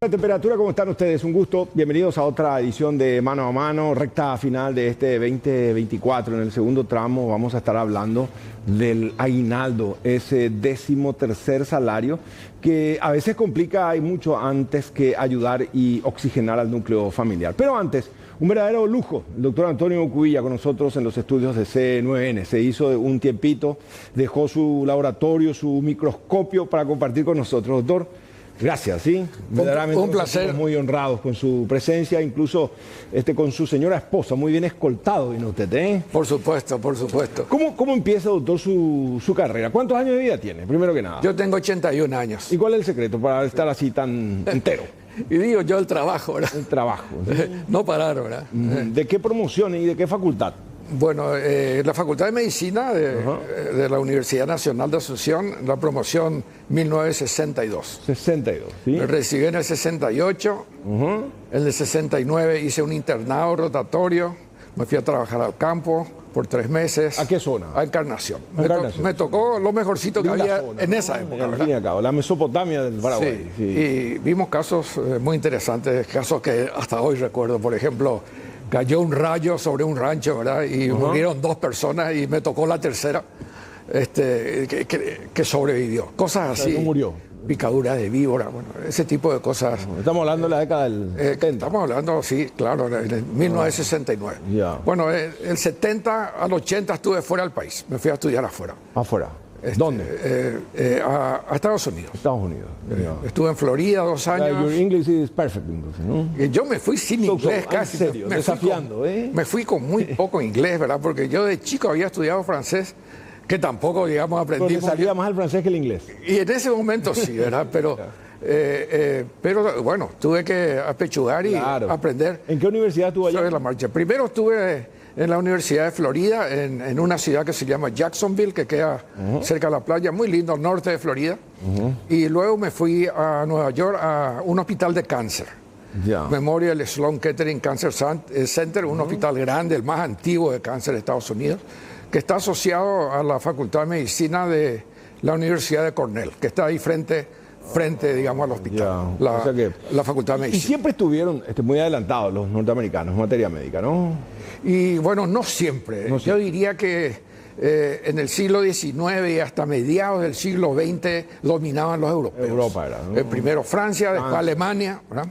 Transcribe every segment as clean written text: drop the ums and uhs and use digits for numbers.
La temperatura, ¿cómo están ustedes? Un gusto. Bienvenidos a otra edición de Mano a Mano, recta final de este 2024. En el segundo tramo vamos a estar hablando del aguinaldo, ese 13º salario que a veces complica y mucho antes que ayudar y oxigenar al núcleo familiar. Pero antes, un verdadero lujo, el doctor Antonio Cubilla con nosotros en los estudios de C9N. Se hizo un tiempito, dejó su laboratorio, su microscopio para compartir con nosotros. Doctor, gracias, ¿sí? Verdaderamente un placer. Estamos muy honrados con su presencia, incluso con su señora esposa, muy bien escoltado vino usted, ¿eh? Por supuesto, por supuesto. ¿Cómo empieza, doctor, su carrera? ¿Cuántos años de vida tiene, primero que nada? Yo tengo 81 años. ¿Y cuál es el secreto para estar así tan entero? Y digo yo el trabajo, ¿verdad? El trabajo. ¿Sí? No parar, ¿verdad? ¿De qué promoción y de qué facultad? Bueno, la Facultad de Medicina de la Universidad Nacional de Asunción, la promoción 1962. 62, ¿sí? Me recibí en el 68, en el 69 hice un internado rotatorio, me fui a trabajar al campo por 3 meses. ¿A qué zona? A Encarnación. Encarnación. Me tocó lo mejorcito que había zona, en ¿no? esa época, Al ¿verdad? fin y al cabo, la Mesopotamia del Paraguay. Sí. Y vimos casos muy interesantes, casos que hasta hoy recuerdo. Por ejemplo, cayó un rayo sobre un rancho, ¿verdad? Y murieron 2 personas y me tocó la tercera que sobrevivió. Cosas así. No murió. Picaduras de víbora, bueno, ese tipo de cosas. Estamos hablando de la década del 70. Estamos hablando, sí, claro, en 1969. Ya. Bueno, el 70 al 80 estuve fuera del país, me fui a estudiar afuera. Afuera. ¿Dónde? A Estados Unidos. Estados Unidos. Ya. Estuve en Florida 2 años. Your English is perfect, entonces, ¿no? Yo me fui sin inglés casi. En serio, desafiando, Me fui con muy poco inglés, ¿verdad? Porque yo de chico había estudiado francés, que tampoco, digamos, Pero aprendimos. le salía más el francés que el inglés. Y en ese momento sí, ¿verdad? Pero bueno, tuve que apechugar y Claro. aprender ¿En qué universidad estuvo allá? sobre la marcha. Primero estuve en la Universidad de Florida, en una ciudad que se llama Jacksonville, que queda cerca de la playa, muy lindo, al norte de Florida. Y luego me fui a Nueva York a un hospital de cáncer. Ya. Memorial Sloan Kettering Cancer Center, un hospital grande, el más antiguo de cáncer de Estados Unidos, que está asociado a la Facultad de Medicina de la Universidad de Cornell, que está ahí frente, digamos, al hospital, Ya. O sea que- la Facultad de Y Medicina. siempre estuvieron muy adelantados los norteamericanos en materia médica, ¿no? Y bueno, no siempre. No Yo diría que en el siglo XIX y hasta mediados del siglo XX dominaban los europeos. Europa era, ¿no? Primero Francia, después Alemania, ¿verdad?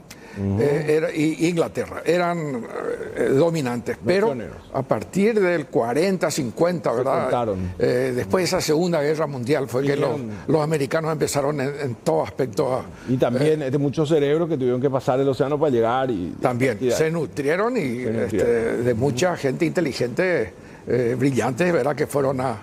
Y Inglaterra. Eran dominantes. Pero pioneros. a partir del 40, 50, ¿verdad? cortaron. Después de esa Segunda Guerra Mundial fue que los americanos empezaron en todo aspecto a... Y también muchos cerebros que tuvieron que pasar el océano para llegar y... También se nutrieron y de mucha gente inteligente, brillantes, ¿verdad? Que fueron a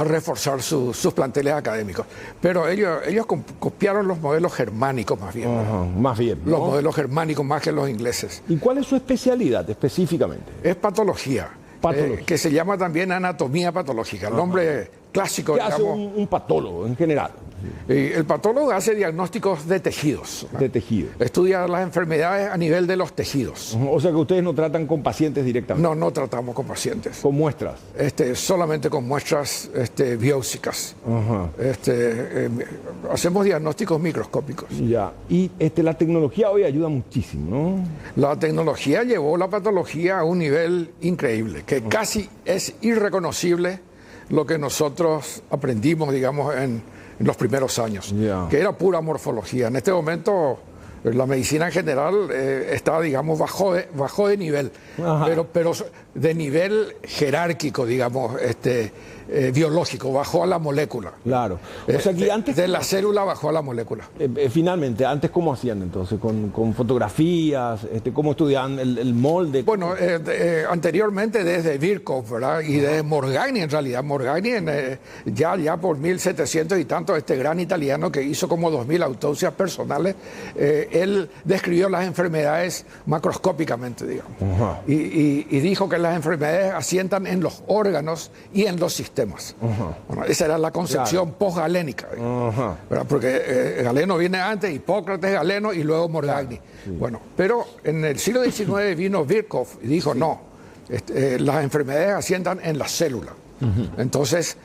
reforzar sus planteles académicos. Pero ellos copiaron los modelos germánicos más bien. Ajá, más bien, ¿no? Los modelos germánicos más que los ingleses. ¿Y cuál es su especialidad específicamente? Es patología. Patología. Que se llama también anatomía patológica. El nombre clásico, ¿Qué hace digamos. un patólogo en general El patólogo hace diagnósticos de tejidos. de tejido? Estudia las enfermedades a nivel de los tejidos. O sea que ustedes no tratan con pacientes directamente, No tratamos con pacientes. con muestras. Solamente con muestras biópsicas. Ajá. Hacemos diagnósticos microscópicos. Ya. Y la tecnología hoy ayuda muchísimo, ¿no? La tecnología llevó la patología a un nivel increíble, que casi es irreconocible lo que nosotros aprendimos, digamos, en los primeros años, Ya. que era pura morfología. En este momento la medicina en general está, digamos, bajó de nivel, Ajá. pero de nivel jerárquico, digamos, biológico, bajó a la molécula. Claro. O sea que antes... De la célula bajó a la molécula. finalmente, antes ¿cómo hacían entonces? ¿Con fotografías? ¿Cómo estudiaban el molde? Bueno, anteriormente desde Virchow, ¿verdad? Y desde Morgagni, en realidad. Morgagni, ya por 1700 y tanto, este gran italiano que hizo como 2000 autopsias personales, él describió las enfermedades macroscópicamente, digamos. Ajá. Y dijo que las enfermedades asientan en los órganos y en los sistemas. Bueno, esa era la concepción post-galénica, Ajá. ¿verdad? Porque Galeno viene antes, Hipócrates, Galeno y luego Morgagni. Sí. Bueno, pero en el siglo XIX vino Virchow y dijo no, las enfermedades asientan en la célula. Entonces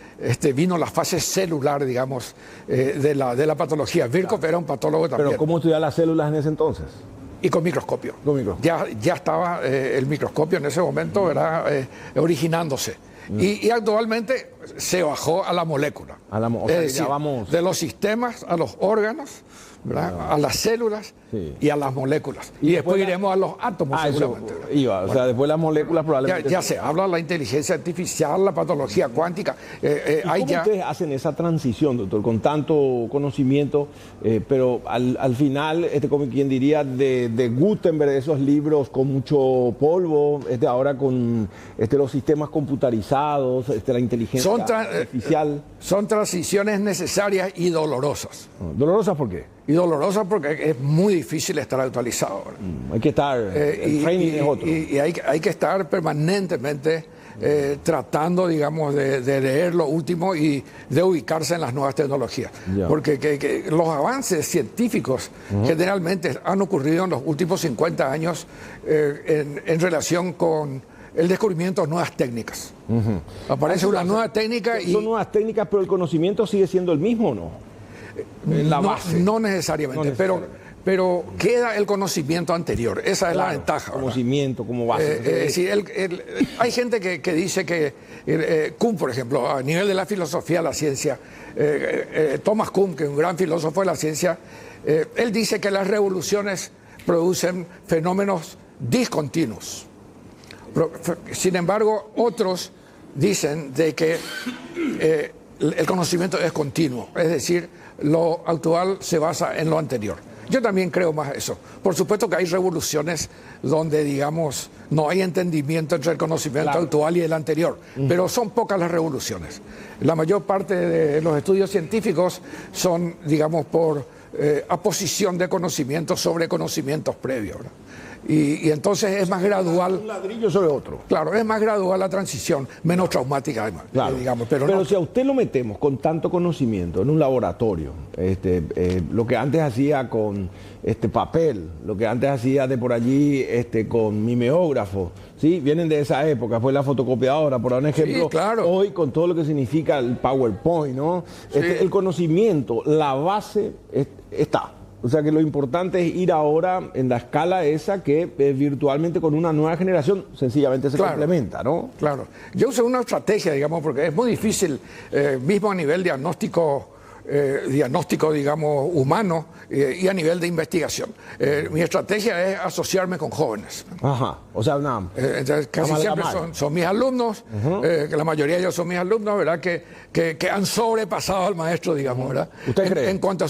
vino la fase celular, digamos, de la patología. Virchow era un patólogo también. Pero ¿cómo estudiar las células en ese entonces? Y con microscopio. Con microscopio. Ya estaba el microscopio en ese momento, ¿verdad? Originándose. Y actualmente se bajó a la molécula. O sea, ya vamos... de los sistemas a los órganos, ¿verdad? A las células y a las moléculas. Y después iremos a los átomos, seguramente. O sea, después las moléculas probablemente... Ya se habla de la inteligencia artificial, la patología cuántica. ¿Cómo ustedes hacen esa transición, doctor, con tanto conocimiento, pero al final, como quien diría, de Gutenberg, esos libros con mucho polvo, ahora con los sistemas computarizados, la inteligencia artificial? Son transiciones necesarias y dolorosas. ¿Dolorosas por qué? Y dolorosa porque es muy difícil estar actualizado. Hay que estar, el training es otro. Y hay que estar permanentemente tratando, digamos, de leer lo último y de ubicarse en las nuevas tecnologías. Porque los avances científicos generalmente han ocurrido en los últimos 50 años en relación con el descubrimiento de nuevas técnicas. Aparece una nueva técnica y... Son nuevas técnicas, pero el conocimiento sigue siendo el mismo, ¿o no? La base. No necesariamente, pero queda el conocimiento anterior. Esa es la ventaja. Conocimiento como base. Hay gente que dice que Kuhn, por ejemplo, a nivel de la filosofía de la ciencia, Thomas Kuhn, que es un gran filósofo de la ciencia, él dice que las revoluciones producen fenómenos discontinuos. Sin embargo, otros dicen de que el conocimiento es continuo, es decir, lo actual se basa en lo anterior. Yo también creo más eso. Por supuesto que hay revoluciones donde, digamos, no hay entendimiento entre el conocimiento actual y el anterior, pero son pocas las revoluciones. La mayor parte de los estudios científicos son, digamos, por aposición de conocimientos sobre conocimientos previos, ¿verdad? Y entonces es más gradual. Un ladrillo sobre otro. Claro, es más gradual la transición, menos traumática, además, digamos. Pero si a usted lo metemos con tanto conocimiento en un laboratorio, lo que antes hacía con papel, lo que antes hacía de por allí con mimeógrafo, ¿sí? Vienen de esa época, fue la fotocopiadora, por dar un ejemplo. Sí, claro. Hoy con todo lo que significa el PowerPoint, ¿no? Sí. El conocimiento, la base está. O sea que lo importante es ir ahora en la escala esa que virtualmente con una nueva generación sencillamente se complementa, ¿no? Claro. Yo uso una estrategia, digamos, porque es muy difícil, mismo a nivel diagnóstico, digamos, humano y a nivel de investigación. Mi estrategia es asociarme con jóvenes. Ajá, o sea, entonces, casi siempre son mis alumnos, que la mayoría de ellos son mis alumnos, ¿verdad? Que han sobrepasado al maestro, digamos, ¿verdad? ¿Usted cree? En cuanto a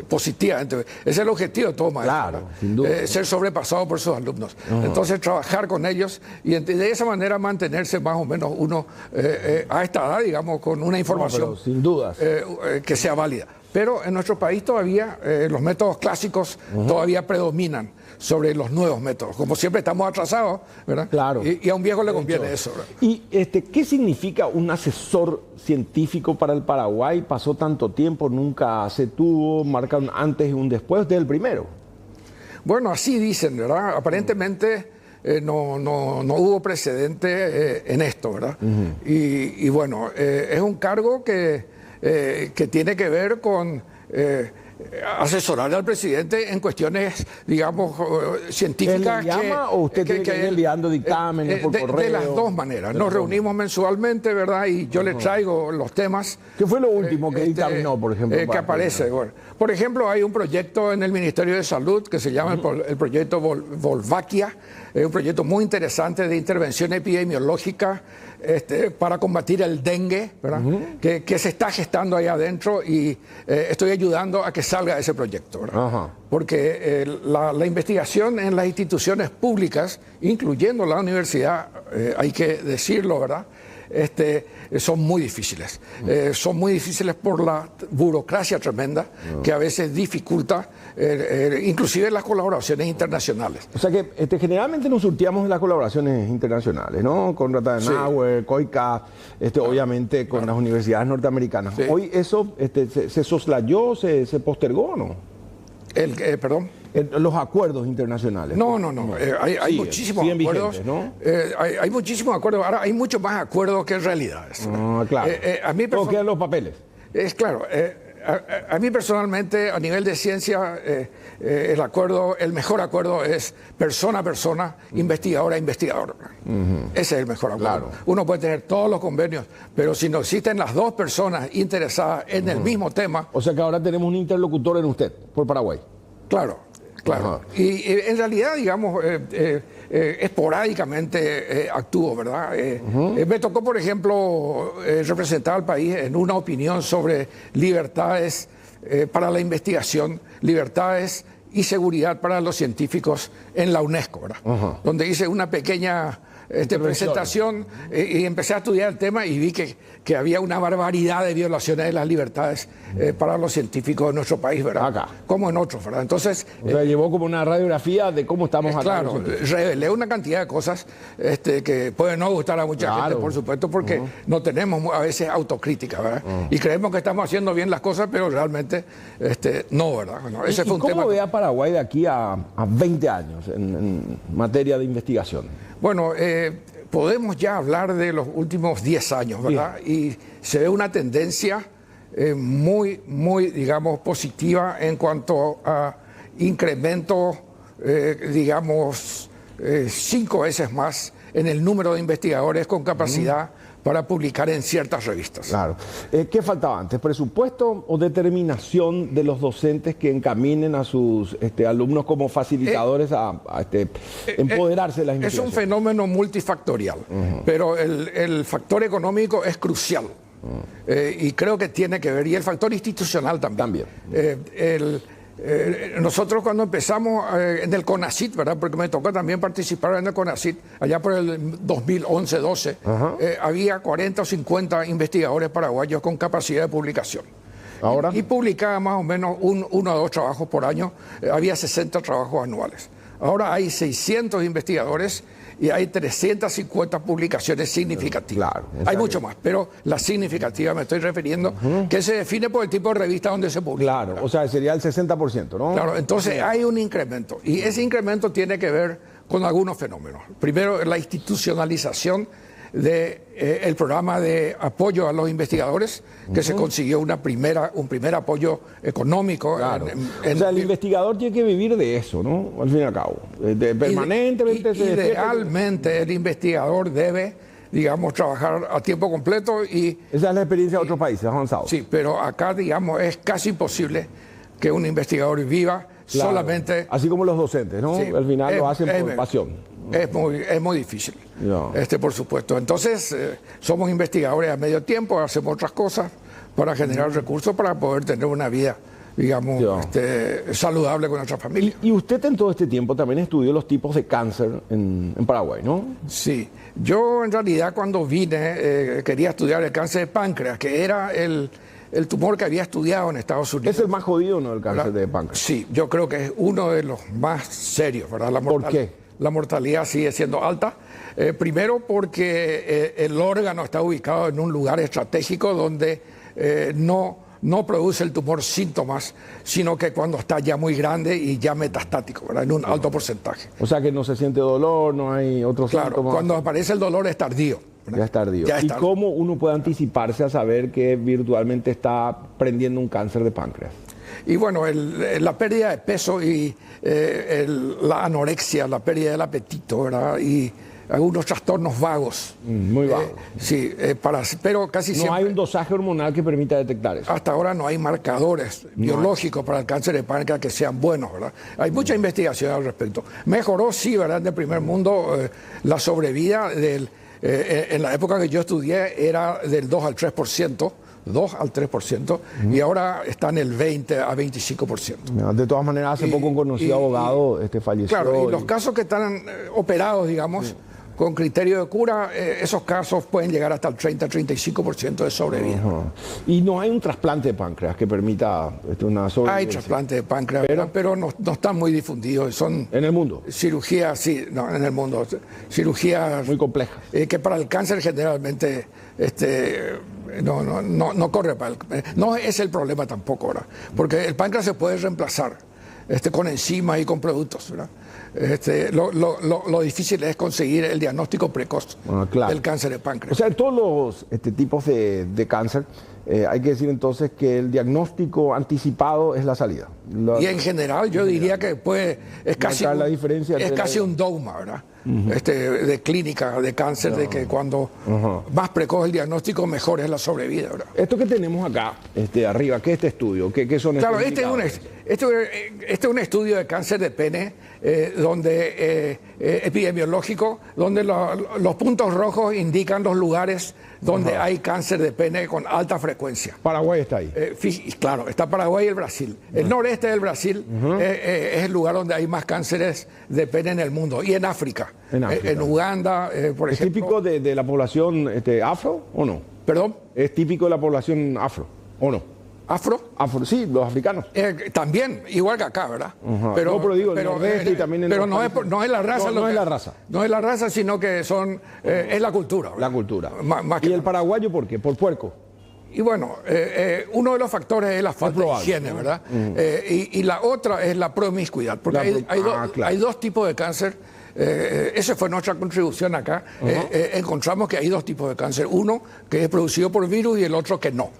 positivamente. Ese es el objetivo de todo maestro. Claro, sin duda. Ser sobrepasado por sus alumnos. Entonces, trabajar con ellos y de esa manera mantenerse más o menos uno a esta edad, digamos, con una información. No, sin dudas. Que sea válida. Pero en nuestro país todavía los métodos clásicos todavía predominan sobre los nuevos métodos. Como siempre estamos atrasados, ¿verdad? Claro. Y a un viejo le conviene eso, ¿verdad? ¿Y qué significa un asesor científico para el Paraguay? Pasó tanto tiempo, nunca se tuvo, marca un antes y un después del primero. Bueno, así dicen, ¿verdad? Aparentemente no hubo precedente en esto, ¿verdad? Y bueno, es un cargo que tiene que ver con asesorar al presidente en cuestiones, digamos, científicas. ¿Él le llama o usted tiene que ir enviando dictámenes por correo? De las dos maneras. Nos reunimos mensualmente, ¿verdad? Y yo le traigo los temas. ¿Qué fue lo último que dictaminó, por ejemplo? Que aparece. Bueno, por ejemplo, hay un proyecto en el Ministerio de Salud que se llama el proyecto Volvaquia. Es un proyecto muy interesante de intervención epidemiológica para combatir el dengue, ¿verdad? Que se está gestando ahí adentro y estoy ayudando a que salga ese proyecto, ¿verdad? Porque la investigación en las instituciones públicas, incluyendo la universidad, hay que decirlo, ¿verdad? Son muy difíciles. Son muy difíciles por la burocracia tremenda que a veces dificulta inclusive las colaboraciones internacionales. O sea que generalmente nos surtíamos en las colaboraciones internacionales, ¿no? Con Rathenauer, COICA, obviamente con las universidades norteamericanas. Sí. Hoy eso se soslayó, se postergó, ¿no? Perdón. los acuerdos internacionales. No. Hay muchísimos acuerdos. Vigentes, ¿no? Hay muchísimos acuerdos. Ahora, hay muchos más acuerdos que realidades. Claro. A mí Todos quedan los papeles. Es claro. A mí personalmente, a nivel de ciencia, el mejor acuerdo es persona a persona, investigador a investigador. Ese es el mejor acuerdo. Claro. Uno puede tener todos los convenios, pero si no existen las dos personas interesadas en el mismo tema... O sea que ahora tenemos un interlocutor en usted, por Paraguay. Claro. Y en realidad, digamos, esporádicamente actúo, ¿verdad? Me tocó, por ejemplo, representar al país en una opinión sobre libertades para la investigación, libertades y seguridad para los científicos en la UNESCO, ¿verdad? Donde hice una pequeña presentación y empecé a estudiar el tema y vi que había una barbaridad de violaciones de las libertades para los científicos de nuestro país, ¿verdad? Acá. Como en otros, ¿verdad? Entonces... O sea, llevó como una radiografía de cómo estamos acá. Claro, revelé una cantidad de cosas que pueden no gustar a mucha gente, por supuesto, porque no tenemos a veces autocrítica, ¿verdad? Y creemos que estamos haciendo bien las cosas, pero realmente no, ¿verdad? Bueno, ese fue un ¿Cómo tema... ve a Paraguay de aquí a 20 años en materia de investigación? Bueno, podemos ya hablar de los últimos 10 años, ¿verdad? Y se ve una tendencia muy, digamos, positiva en cuanto a incremento, digamos, 5 veces más en el número de investigadores con capacidad para publicar en ciertas revistas. Claro. ¿Qué faltaba antes? ¿Presupuesto o determinación de los docentes que encaminen a sus alumnos como facilitadores a empoderarse de las investigaciones? Es un fenómeno multifactorial, pero el factor económico es crucial. Y creo que tiene que ver, y el factor institucional también. Nosotros cuando empezamos en el CONACYT, ¿verdad? Porque me tocó también participar en el CONACYT, allá por el 2011-12, había 40 o 50 investigadores paraguayos con capacidad de publicación. ¿Ahora? Y publicaba más o menos 1 o 2 trabajos por año, había 60 trabajos anuales. Ahora hay 600 investigadores y hay 350 publicaciones significativas. Claro, hay mucho más, pero la significativa me estoy refiriendo, que se define por el tipo de revista donde se publica. Claro, ¿verdad? O sea, sería el 60%, ¿no? Claro, entonces hay un incremento, y ese incremento tiene que ver con algunos fenómenos. Primero, la institucionalización del programa de apoyo a los investigadores, que se consiguió un primer apoyo económico. Claro. O sea, el investigador tiene que vivir de eso, ¿no? Al fin y al cabo. Permanentemente. Idealmente, el investigador debe, digamos, trabajar a tiempo completo y... Esa es la experiencia de otros países avanzados. Sí, pero acá, digamos, es casi imposible que un investigador viva solamente... Así como los docentes, ¿no? Sí, al final lo hacen por pasión. Es muy difícil, por supuesto. Entonces, somos investigadores a medio tiempo, hacemos otras cosas para generar recursos para poder tener una vida, digamos, saludable con nuestra familia. Y usted en todo este tiempo también estudió los tipos de cáncer en Paraguay, ¿no? Sí. Yo en realidad cuando vine quería estudiar el cáncer de páncreas, que era el tumor que había estudiado en Estados Unidos. ¿Es el más jodido, no, el cáncer de páncreas? Sí, yo creo que es uno de los más serios, ¿verdad? ¿Por qué? La mortalidad sigue siendo alta. Primero porque el órgano está ubicado en un lugar estratégico donde no produce el tumor síntomas, sino que cuando está ya muy grande y ya metastático, ¿verdad? En un alto porcentaje. O sea que no se siente dolor, no hay otros síntomas. Claro, cuando aparece el dolor es tardío. Ya es tardío. ¿Y cómo uno puede anticiparse a saber que virtualmente está prendiendo un cáncer de páncreas? Y bueno, la pérdida de peso y la anorexia, la pérdida del apetito, ¿verdad? Y algunos trastornos vagos. Muy vagos. Sí, pero casi siempre... No hay un dosaje hormonal que permita detectar eso. Hasta ahora no hay marcadores biológicos para el cáncer de páncreas que sean buenos, ¿verdad? Hay mucha investigación al respecto. Mejoró, sí, ¿verdad? En el primer mundo la sobrevida en la época que yo estudié era del 2 al 3%. 2 al 3%, y ahora está en el 20 a 25%. De todas maneras, hace poco un conocido abogado falleció. Claro, y los casos que están operados, digamos, con criterio de cura, esos casos pueden llegar hasta el 30-35% de sobrevida. Y no hay un trasplante de páncreas que permita una sobrevivencia. Hay trasplante de páncreas, pero no están muy difundidos. Son ¿En el mundo? Cirugías, sí, no, en el mundo. Cirugías muy complejas. Que para el cáncer generalmente no corre para no es el problema tampoco ahora, porque el páncreas se puede reemplazar. con enzimas y con productos, ¿verdad? Lo difícil es conseguir el diagnóstico precoz del cáncer de páncreas. O sea, en todos los tipos de cáncer, hay que decir entonces que el diagnóstico anticipado es la salida. Y en general yo diría que es casi un dogma, ¿verdad? De clínica de cáncer, de que cuando más precoz el diagnóstico, mejor es la sobrevida, ¿verdad? Esto que tenemos acá, arriba, ¿qué es este estudio? ¿Qué son estos indicadores? Este es un estudio de cáncer de pene epidemiológico, donde los puntos rojos indican los lugares donde hay cáncer de pene con alta frecuencia. Paraguay está ahí. Claro, está Paraguay y el Brasil. El noreste del Brasil es el lugar donde hay más cánceres de pene en el mundo. Y en África. En Uganda, por ejemplo. ¿Es típico de la población afro o no? ¿Perdón? ¿Es típico de la población afro o no? ¿Afro? Sí, los africanos. También, igual que acá, ¿verdad? Pero digo, y también en pero no es la raza. No es la raza. No es la raza, sino que es la cultura, ¿verdad? La cultura. Más ¿Y el paraguayo por qué? ¿Por puerco? Y bueno, uno de los factores es la falta de higiene, ¿verdad? Y la otra es la promiscuidad, porque hay dos tipos de cáncer. Esa fue nuestra contribución acá. Encontramos que hay dos tipos de cáncer. Uno que es producido por virus y el otro que no.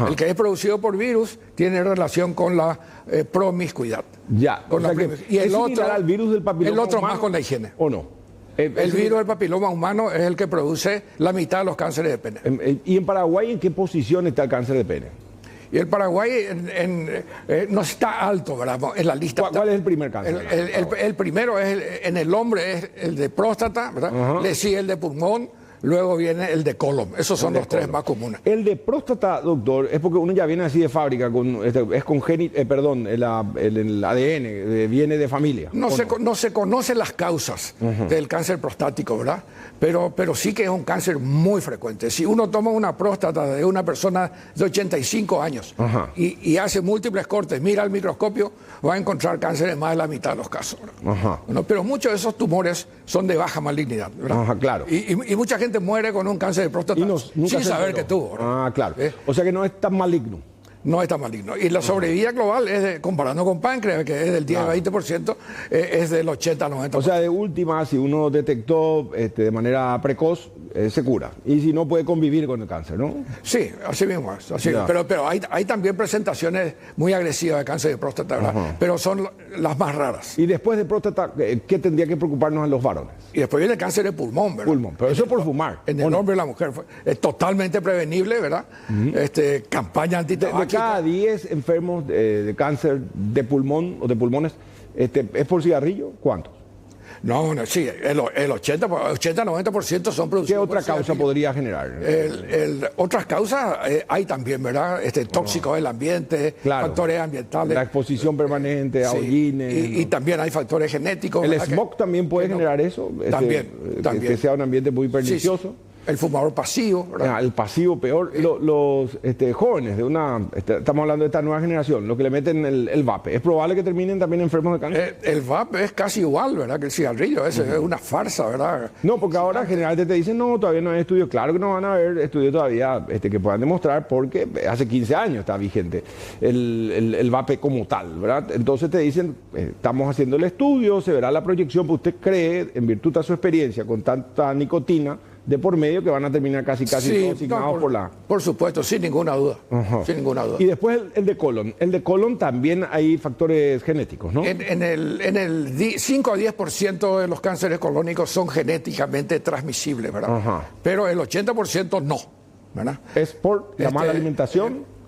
El que es producido por virus tiene relación con la promiscuidad. Ya. Y el otro, al virus del papiloma humano, más con la higiene. ¿O no? El virus del papiloma humano es el que produce la mitad de los cánceres de pene. ¿Y en Paraguay en qué posición está el cáncer de pene? Y el Paraguay no está alto, ¿verdad? En la lista. ¿Cuál es el primer cáncer? El primero en el hombre es el de próstata, ¿verdad? Le sigue el de pulmón, luego viene el de colon. Esos son los tres más comunes. El de próstata, doctor, es porque uno ya viene así de fábrica, es congénito, el ADN, viene de familia. No se conocen las causas del cáncer prostático, ¿verdad? Pero sí que es un cáncer muy frecuente. Si uno toma una próstata de una persona de 85 años y hace múltiples cortes, mira al microscopio, va a encontrar cáncer en más de la mitad de los casos. Bueno, pero muchos de esos tumores son de baja malignidad, ¿verdad? Claro. Y mucha gente muere con un cáncer de próstata sin saber que tuvo, ¿verdad? Claro. O sea que no es tan maligno. No es tan maligno. Y la sobrevida global, comparando con páncreas, que es del 10-20%, es del 80-90%. O sea, de última, si uno detectó de manera precoz, se cura. Y si no, puede convivir con el cáncer, ¿no? Sí, así mismo es. Pero hay también presentaciones muy agresivas de cáncer de próstata, ¿verdad? Pero son las más raras. Y después de próstata, ¿qué tendría que preocuparnos a los varones? Y después viene el cáncer de pulmón, ¿verdad? Pulmón, pero eso por fumar. En el hombre y la mujer. Es totalmente prevenible, ¿verdad? Campaña antitabaquista. De cada 10 enfermos de cáncer de pulmón o de pulmones, ¿es por cigarrillo? ¿Cuántos? No, sí, el 80-90% son producidos. ¿Qué otra causa podría generar? Otras causas hay también, ¿verdad? Tóxicos del ambiente, factores ambientales. La exposición permanente a hollines. Y también hay factores genéticos. ¿El smog también puede generar eso? También. Que sea un ambiente muy pernicioso. Sí. El fumador pasivo, ¿verdad? El pasivo peor. Los jóvenes estamos hablando de esta nueva generación, los que le meten el vape, ¿es probable que terminen también enfermos de cáncer? El vape es casi igual, ¿verdad? Que el cigarrillo, es una farsa, ¿verdad? No, porque ahora generalmente te dicen, no, todavía no hay estudios. Claro que no van a haber estudios todavía que puedan demostrar, porque hace 15 años está vigente el vape como tal, ¿verdad? Entonces te dicen, estamos haciendo el estudio, se verá la proyección, pues usted cree, en virtud de su experiencia con tanta nicotina de por medio, que van a terminar casi todos asignados por la... Por supuesto, sin ninguna duda. Sin ninguna duda. Y después el de colon. El de colon también hay factores genéticos, ¿no? En el 5 a 10% de los cánceres colónicos son genéticamente transmisibles, ¿verdad? Pero el 80% no, ¿verdad? ¿Es por la mala alimentación?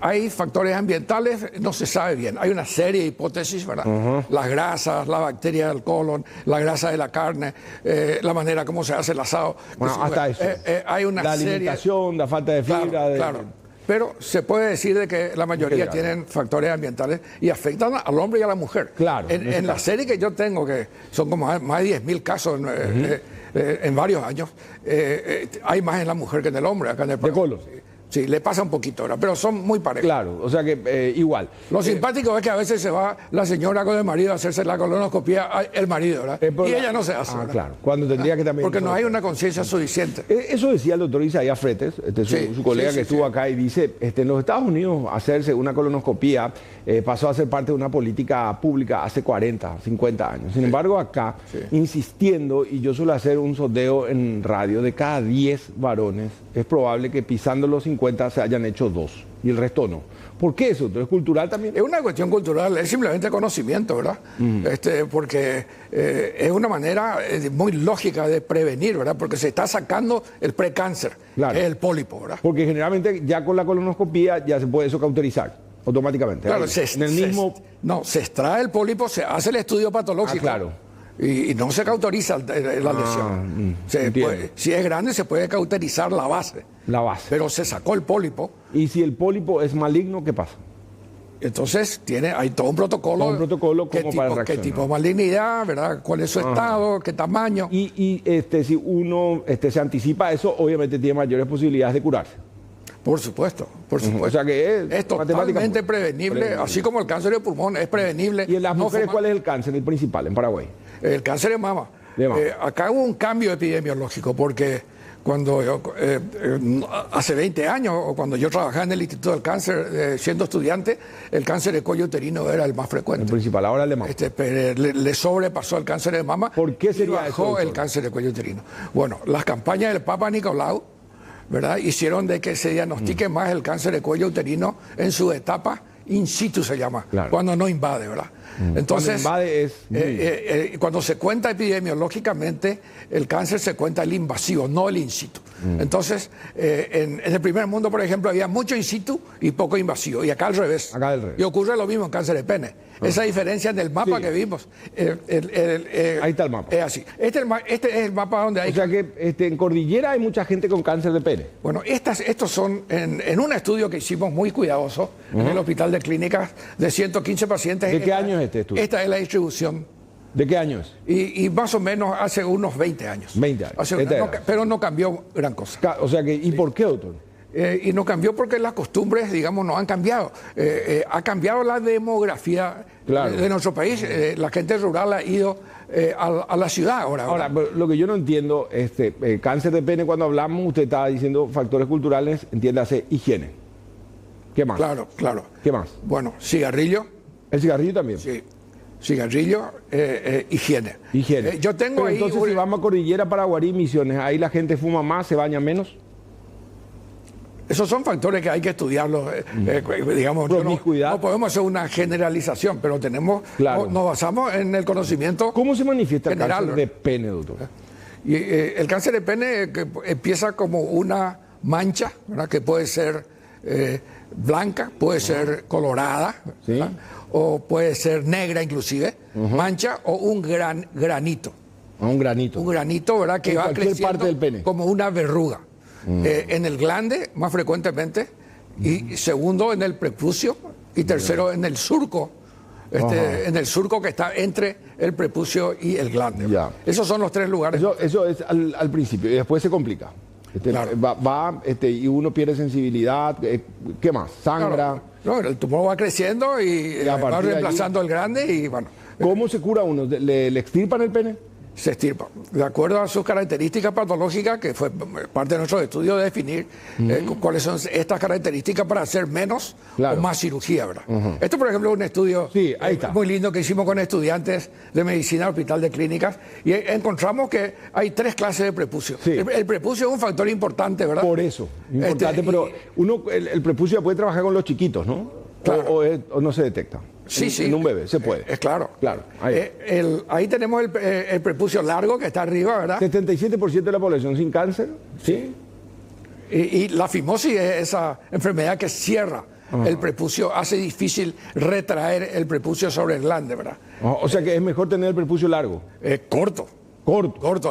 Hay factores ambientales, no se sabe bien. Hay una serie de hipótesis, ¿verdad? Las grasas, la bacteria del colon, la grasa de la carne, la manera como se hace el asado. Bueno, hasta eso. Hay una la alimentación, la falta de fibra. Claro. Pero se puede decir de que la mayoría tienen factores ambientales y afectan al hombre y a la mujer. Claro. En la serie que yo tengo, que son como más de 10.000 casos en varios años, hay más en la mujer que en el hombre. Acá en el ¿De colon? Sí, le pasa un poquito ahora, pero son muy parejos. Claro, o sea que igual. Lo simpático es que a veces se va la señora con el marido a hacerse la colonoscopia, el marido, ¿verdad? Y ella no se hace. Claro, cuando tendría que también... Porque no hay una conciencia suficiente. Eso decía el doctor Isaías Fretes, su colega que estuvo acá, y dice, en los Estados Unidos hacerse una colonoscopia pasó a ser parte de una política pública hace 40, 50 años. Sin embargo, acá, insistiendo, y yo suelo hacer un sondeo en radio, de cada 10 varones, es probable que pisando los 50 se hayan hecho 2 y el resto no. ¿Por qué eso? ¿Es cultural también? Es una cuestión cultural, es simplemente conocimiento, ¿verdad? Porque es una manera muy lógica de prevenir, ¿verdad? Porque se está sacando el precáncer, que es el pólipo, ¿verdad? Porque generalmente ya con la colonoscopia ya se puede eso cauterizar automáticamente. Claro, se extrae el pólipo, se hace el estudio patológico. Claro. Y no se cauteriza la lesión. Si es grande, se puede cauterizar la base. La base. Pero se sacó el pólipo. Y si el pólipo es maligno, ¿qué pasa? Entonces hay todo un protocolo. ¿Qué tipo de malignidad, verdad? ¿Cuál es su estado? ¿Qué tamaño? Y si uno se anticipa eso, obviamente tiene mayores posibilidades de curarse. Por supuesto, por supuesto. O sea que es totalmente prevenible, así como el cáncer de pulmón es prevenible. ¿Y en las mujeres cuál es el cáncer, el principal, en Paraguay? El cáncer de mama. Acá hubo un cambio epidemiológico porque cuando hace 20 años, o cuando yo trabajaba en el Instituto del Cáncer, siendo estudiante, el cáncer de cuello uterino era el más frecuente. El principal, ahora el de mama. Pero le sobrepasó el cáncer de mama. ¿Por qué sería bajó el cáncer de cuello uterino? Bueno, las campañas del Papa Nicolau, ¿verdad?, hicieron de que se diagnostique más el cáncer de cuello uterino en su etapa in situ, se llama, cuando no invade, ¿verdad? Entonces, cuando invade cuando se cuenta epidemiológicamente, el cáncer se cuenta el invasivo, no el in situ. Entonces, en el primer mundo, por ejemplo, había mucho in situ y poco invasivo, y acá al revés. Y ocurre lo mismo en cáncer de pene. Esa diferencia en el mapa que vimos. Ahí está el mapa. Es así. Este es el mapa donde hay... O sea que en Cordillera hay mucha gente con cáncer de pene. Bueno, estos son, en un estudio que hicimos muy cuidadoso, en el Hospital de Clínicas, de 115 pacientes. ¿De qué año es este estudio? Esta es la distribución. ¿De qué año es? Y más o menos hace unos 20 años. 20 años. Pero no cambió gran cosa. O sea que, ¿y por qué, doctor? Y no cambió porque las costumbres, digamos, no han cambiado. Ha cambiado la demografía de nuestro país. La gente rural ha ido a la ciudad ahora. Ahora, lo que yo no entiendo, cáncer de pene, cuando hablamos, usted estaba diciendo factores culturales, entiéndase, higiene. ¿Qué más? Claro. ¿Qué más? Bueno, cigarrillo. ¿El cigarrillo también? Sí. Cigarrillo, higiene. Yo tengo ahí... Entonces, si vamos a Cordillera, Paraguarí, Misiones, ¿ahí la gente fuma más, se baña menos? Esos son factores que hay que estudiarlos, digamos, no podemos hacer una generalización, pero nos basamos en el conocimiento. ¿Cómo se manifiesta el cáncer de pene, doctor? El cáncer de pene empieza como una mancha, ¿verdad?, que puede ser blanca, puede ser colorada, o puede ser negra inclusive, mancha, o un granito. Un granito. Un granito, ¿verdad?, que va creciendo parte del pene, como una verruga. En el glande, más frecuentemente, y segundo en el prepucio, y tercero en el surco, en el surco que está entre el prepucio y el glande. Esos son los tres lugares. Eso es al principio, y después se complica. Y uno pierde sensibilidad. ¿Qué más? Sangra. No, el tumor va creciendo y va reemplazando el grande y bueno. ¿Cómo se cura uno? ¿Le extirpan el pene? Se extirpa. De acuerdo a sus características patológicas, que fue parte de nuestro estudio de definir cuáles son estas características para hacer menos o más cirugía, ¿verdad? Esto, por ejemplo, es un estudio muy lindo que hicimos con estudiantes de medicina al Hospital de Clínicas y encontramos que hay 3 clases de prepucio. El prepucio es un factor importante, ¿verdad? Por eso, importante, pero el prepucio puede trabajar con los chiquitos, ¿no? Claro. O no se detecta. Sí. En un bebé, se puede. Es claro. Ahí tenemos el prepucio largo que está arriba, ¿verdad? 77% de la población sin cáncer. Sí. Y la fimosis es esa enfermedad que cierra el prepucio, hace difícil retraer el prepucio sobre el glande, ¿verdad? O sea que es mejor tener el prepucio largo. Corto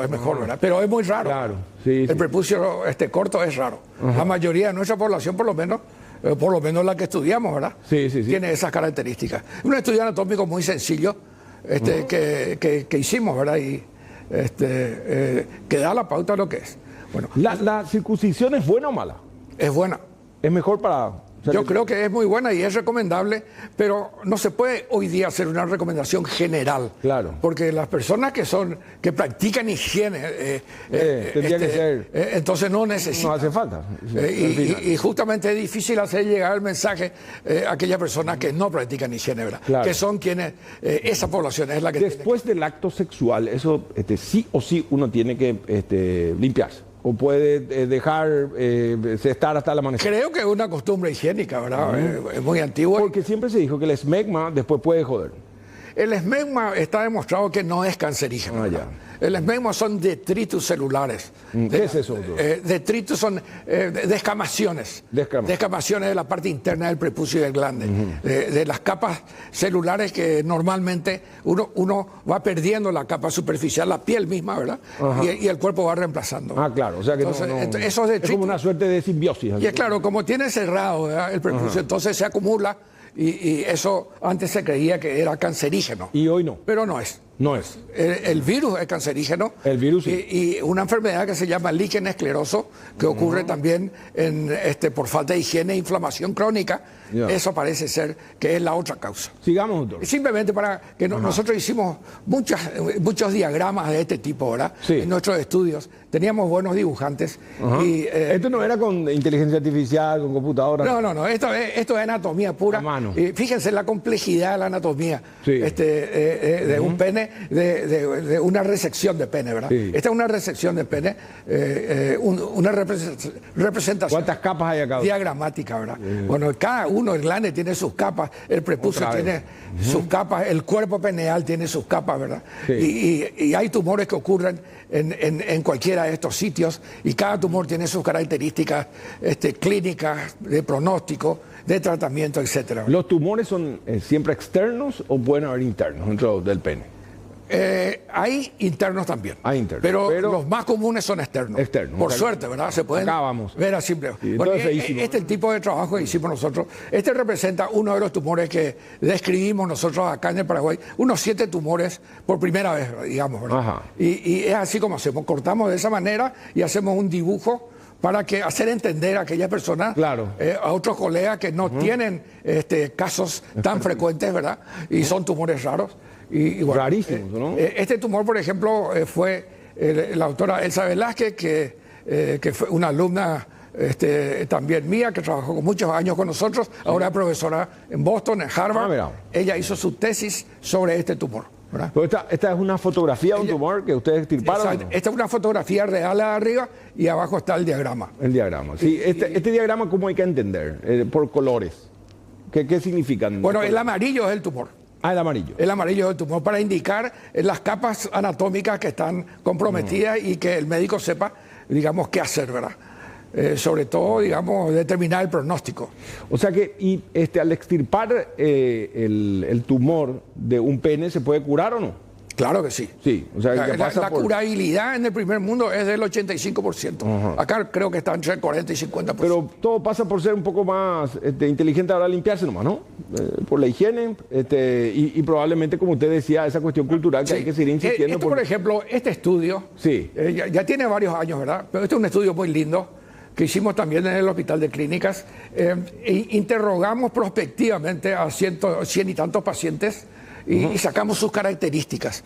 es mejor, ¿verdad? Pero es muy raro. Claro. El prepucio corto es raro. La mayoría de nuestra población, por lo menos la que estudiamos, ¿verdad? Tiene esas características. Un estudio anatómico muy sencillo que hicimos, ¿verdad? Y que da la pauta de lo que es. Bueno, ¿la circuncisión es buena o mala? Es buena. es mejor para... Yo creo que es muy buena y es recomendable, pero no se puede hoy día hacer una recomendación general. Claro. Porque las personas que practican higiene, tendría que ser... entonces no necesitan. No hace falta. Y justamente es difícil hacer llegar el mensaje a aquellas personas que no practican higiene, ¿verdad? Claro. Que son quienes, esa población es la que Después del acto sexual, eso sí o sí uno tiene que limpiarse. O puede dejar estar hasta el amanecer. Creo que es una costumbre higiénica, ¿verdad? Es muy antigua. Porque siempre se dijo que el esmegma después puede joder. El esmegma está demostrado que no es cancerígeno. Ya. El esmegma son detritus celulares. ¿Qué es eso? Detritus son descamaciones. Descamaciones de la parte interna del prepucio y del glande. De las capas celulares que normalmente uno va perdiendo la capa superficial, la piel misma, ¿verdad? Y el cuerpo va reemplazando. Ah, claro. O sea que entonces, esos es como una suerte de simbiosis. Y es claro, como tiene cerrado, ¿verdad?, el prepucio, entonces se acumula. Y eso antes se creía que era cancerígeno. Y hoy no. Pero no es. No es. El virus es cancerígeno. El virus sí. Y una enfermedad que se llama líquen escleroso, que ocurre también por falta de higiene e inflamación crónica. Eso parece ser que es la otra causa. Sigamos, doctor. Simplemente para que nosotros hicimos muchos diagramas de este tipo, ¿verdad? Sí. En nuestros estudios. Teníamos buenos dibujantes. Y, esto no era con inteligencia artificial, con computadora. No. Esto es anatomía pura. A mano. Y fíjense la complejidad de la anatomía de un pene, de una resección de pene, ¿verdad? Sí. Esta es una resección de pene, una representación. ¿Cuántas capas hay acá? Diagramática, ¿verdad? Bueno, cada uno, el glande tiene sus capas, el prepucio tiene sus capas, el cuerpo peneal tiene sus capas, ¿verdad? Sí. Y hay tumores que ocurren en cualquiera de estos sitios y cada tumor tiene sus características clínicas, de pronóstico, de tratamiento, etcétera. ¿Los tumores son siempre externos o pueden haber internos dentro del pene? Hay internos también. Hay internos. Pero los más comunes son externos. Externos. Por suerte, ¿verdad? Se pueden ver a simple. Sí, bueno, este es el tipo de trabajo que hicimos nosotros. Este representa uno de los tumores que describimos nosotros acá en el Paraguay. Unos 7 tumores por primera vez, digamos, ¿verdad? Ajá. Y es así como hacemos. Cortamos de esa manera y hacemos un dibujo para hacer entender a aquellas personas, a otros colegas que no tienen casos tan frecuentes, ¿verdad? Y son tumores raros. Y bueno, rarísimos, ¿no? Este tumor, por ejemplo, fue la doctora Elsa Velázquez, que fue una alumna también mía, que trabajó muchos años con nosotros, ahora es profesora en Boston, en Harvard. Ella hizo su tesis sobre este tumor. Pero esta es una fotografía de un tumor que ustedes extirparon. ¿No? Esta es una fotografía real de arriba y abajo está el diagrama. El diagrama, sí. Este diagrama, ¿cómo hay que entender? Por colores. ¿Qué significan? Bueno, el amarillo es el tumor. Ah, el amarillo. El amarillo es el tumor para indicar las capas anatómicas que están comprometidas y que el médico sepa, digamos, qué hacer, ¿verdad? Sobre todo, digamos, determinar el pronóstico. O sea que al extirpar el tumor de un pene, ¿se puede curar o no? Claro que sí. Sí, o sea, la curabilidad en el primer mundo es del 85%. Acá creo que está entre el 40 y 50%. Pero todo pasa por ser un poco más inteligente ahora limpiarse nomás, ¿no? Por la higiene y probablemente, como usted decía, esa cuestión cultural que hay que seguir insistiendo. Por ejemplo, este estudio ya tiene varios años, ¿verdad? Pero este es un estudio muy lindo que hicimos también en el Hospital de Clínicas. Interrogamos prospectivamente a 100 y tantos pacientes y sacamos sus características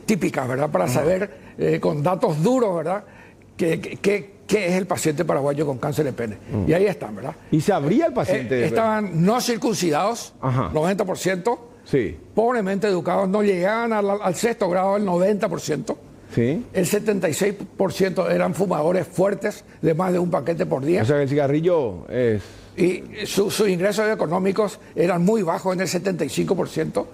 típicas, ¿verdad? Para saber con datos duros, ¿verdad? ¿Qué es el paciente paraguayo con cáncer de pene? Y ahí están, ¿verdad? ¿Y sabría el paciente? Estaban no circuncidados, 90%. Sí. Pobremente educados, no llegaban al sexto grado, el 90%. Sí. El 76% eran fumadores fuertes de más de un paquete por día. O sea que el cigarrillo es... Y sus ingresos económicos eran muy bajos, en el 75%,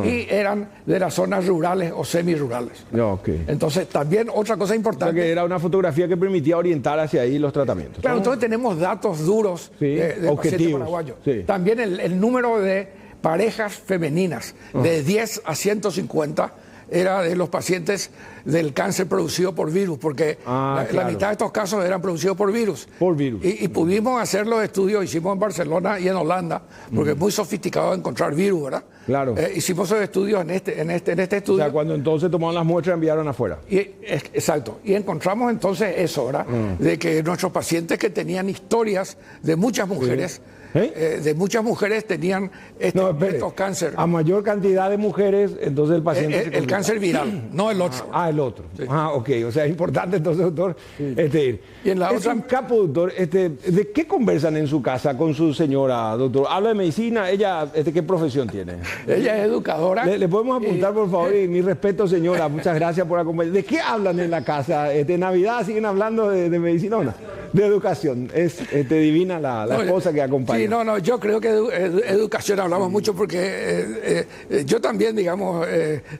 y eran de las zonas rurales o semirurales. Okay. Entonces, también otra cosa importante... O sea que era una fotografía que permitía orientar hacia ahí los tratamientos. Claro, entonces tenemos datos duros de pacientes paraguayos. Sí. También el número de parejas femeninas de 10 a 150 era de los pacientes del cáncer producido por virus, porque la mitad de estos casos eran producidos por virus. Por virus. Y pudimos hacer los estudios, hicimos en Barcelona y en Holanda, porque es muy sofisticado encontrar virus, ¿verdad? Claro. Hicimos esos estudios en este estudio. O sea, cuando entonces tomaron las muestras enviaron afuera. Exacto. Y encontramos entonces eso, ¿verdad? De que nuestros pacientes que tenían historias de muchas mujeres, de muchas mujeres tenían estos cánceres. A mayor cantidad de mujeres, entonces el paciente... El cáncer viral, no el otro. El otro. Sí. Ok. O sea, es importante entonces, doctor, ir. Y en la es otra... un capo, doctor. ¿De qué conversan en su casa con su señora, doctor? ¿Habla de medicina? ¿Ella qué profesión tiene? Ella es educadora. ¿Le podemos apuntar, por favor? Y mi respeto, señora. Muchas gracias por acompañarnos. ¿De qué hablan en la casa? ¿Navidad siguen hablando de medicina o no? De educación. Es divina la esposa que acompaña. Sí, yo creo que educación hablamos mucho porque yo también, digamos,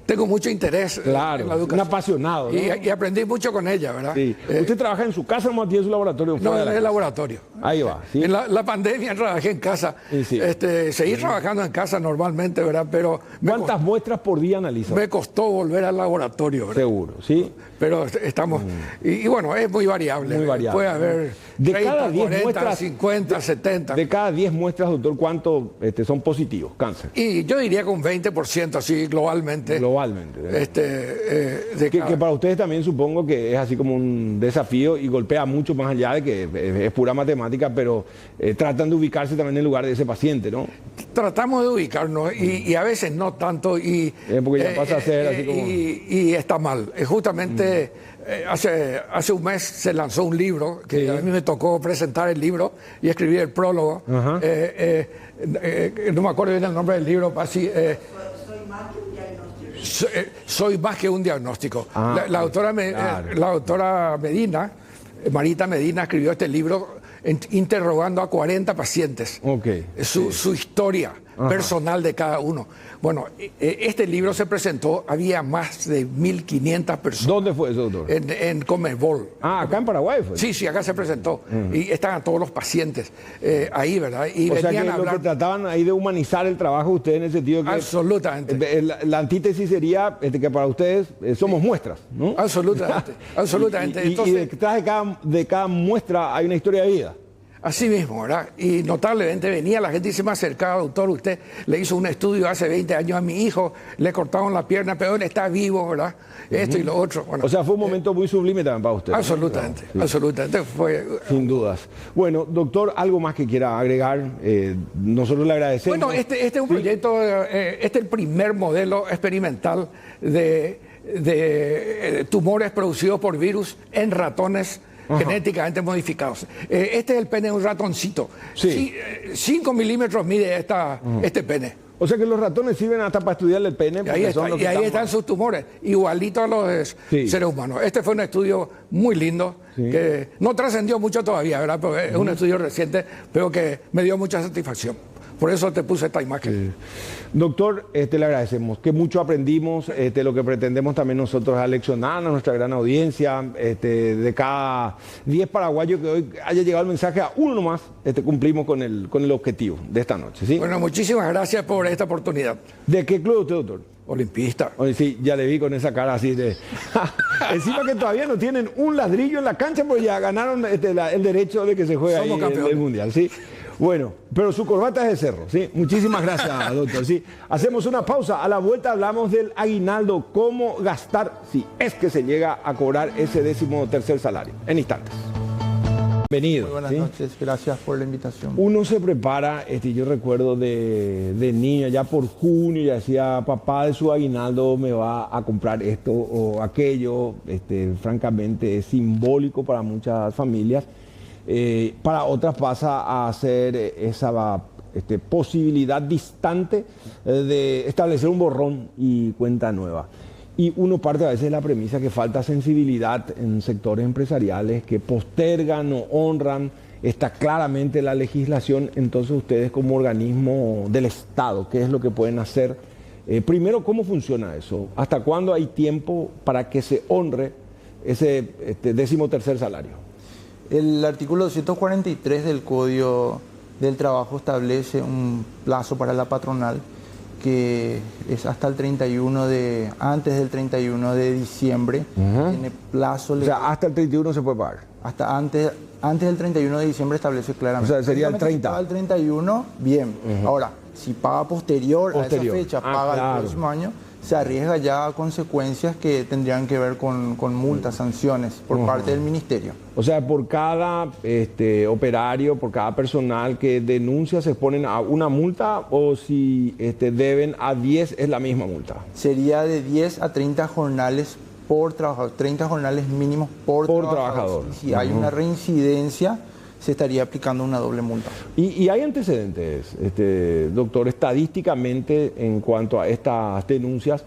tengo mucho interés en la educación. Un apasionado, ¿no? Y aprendí mucho con ella, ¿verdad? Sí. ¿Usted trabaja en su casa o tiene su laboratorio? No, en el laboratorio. Ahí va, ¿sí? En la pandemia trabajé en casa. Sí. Seguí trabajando en casa normalmente, ¿verdad? Pero ¿cuántas muestras por día analiza? Me costó volver al laboratorio, ¿verdad? Seguro, ¿sí? Pero estamos... Y bueno, es muy variable. Muy variable. Puede haber de 30, cada 10 40, muestras, 50, 70. De cada 10 muestras, doctor, ¿cuántos son positivos, cáncer? Y yo diría que un 20%, así, globalmente. Globalmente. Que para ustedes también supongo que es así como un desafío y golpea mucho más allá de que es pura matemática, pero tratan de ubicarse también en el lugar de ese paciente, ¿no? Tratamos de ubicarnos y a veces no tanto. Porque ya pasa a ser así como... Y está mal. Justamente... Hace un mes se lanzó un libro que a mí me tocó presentar el libro y escribir el prólogo. No me acuerdo bien el nombre del libro, así. Soy más que un diagnóstico. La autora Medina, Marita Medina, escribió este libro interrogando a 40 pacientes. Su historia personal de cada uno. Bueno, este libro se presentó, había más de 1.500 personas. ¿Dónde fue eso, doctor? En Conmebol. Acá en Paraguay fue. Sí, acá se presentó. Y estaban todos los pacientes ahí, ¿verdad? Y o sea que a hablar... lo que trataban ahí de humanizar el trabajo de ustedes en el sentido que... Absolutamente. La antítesis sería que para ustedes somos muestras, ¿no? Absolutamente. Absolutamente. Entonces, y detrás de cada muestra hay una historia de vida. Así mismo, ¿verdad? Y notablemente venía la gente y se me acercaba, doctor, usted le hizo un estudio hace 20 años a mi hijo, le cortaron la pierna, pero él está vivo, ¿verdad? Esto y lo otro. Bueno, o sea, fue un momento muy sublime también para usted. Absolutamente, ¿no? absolutamente. Sin dudas. Bueno, doctor, ¿algo más que quiera agregar? Nosotros le agradecemos. Bueno, este es un proyecto, este es el primer modelo experimental de tumores producidos por virus en ratones genéticamente modificados. Este es el pene de un ratoncito. 5 milímetros mide este pene. O sea que los ratones sirven hasta para estudiar el pene. Y ahí están sus tumores, igualitos a los seres humanos. Este fue un estudio muy lindo, que no trascendió mucho todavía, ¿verdad? Porque es un estudio reciente, pero que me dio mucha satisfacción. Por eso te puse esta imagen. Doctor, le agradecemos, que mucho aprendimos. Lo que pretendemos también nosotros es aleccionar a nuestra gran audiencia. De cada 10 paraguayos que hoy haya llegado el mensaje, a uno nomás cumplimos con el objetivo de esta noche. ¿Sí? Bueno, muchísimas gracias por esta oportunidad. ¿De qué club usted, doctor? Olimpista. Oye, sí, ya le vi con esa cara así de... Encima que todavía no tienen un ladrillo en la cancha, pues ya ganaron el derecho de que se juegue ahí el Mundial, ¿sí? Bueno, pero su corbata es de cerro, ¿sí? Muchísimas gracias, doctor, ¿sí? Hacemos una pausa. A la vuelta hablamos del aguinaldo, cómo gastar si es que se llega a cobrar ese 13º salario. En instantes. Bienvenido. Muy buenas noches, gracias por la invitación. Uno se prepara, yo recuerdo de niño, ya por junio, ya decía, papá de su aguinaldo me va a comprar esto o aquello. Francamente es simbólico para muchas familias. Para otras pasa a ser esa posibilidad distante de establecer un borrón y cuenta nueva. Y uno parte a veces de la premisa que falta sensibilidad en sectores empresariales que postergan o honran. Está claramente la legislación. Entonces ustedes como organismo del Estado, ¿qué es lo que pueden hacer? Primero, ¿cómo funciona eso? ¿Hasta cuándo hay tiempo para que se honre ese 13º salario? El artículo 243 del Código del Trabajo establece un plazo para la patronal que es hasta el 31 antes del 31 de diciembre, tiene plazo O legal. sea, hasta el 31 se puede pagar. Hasta antes del 31 de diciembre establece claramente. O sea, sería el 30. Si paga el 31, bien. Ahora, si paga posterior a esa fecha, paga claro. el próximo año, se arriesga ya a consecuencias que tendrían que ver con multas, sanciones por parte del ministerio. O sea, por cada operario, por cada personal que denuncia, se exponen a una multa, o si deben a 10 es la misma multa. Sería de 10 a 30 jornales por trabajador, 30 jornales mínimos por trabajador. Y si hay una reincidencia, se estaría aplicando una doble multa. ¿Y hay antecedentes, doctor, estadísticamente en cuanto a estas denuncias?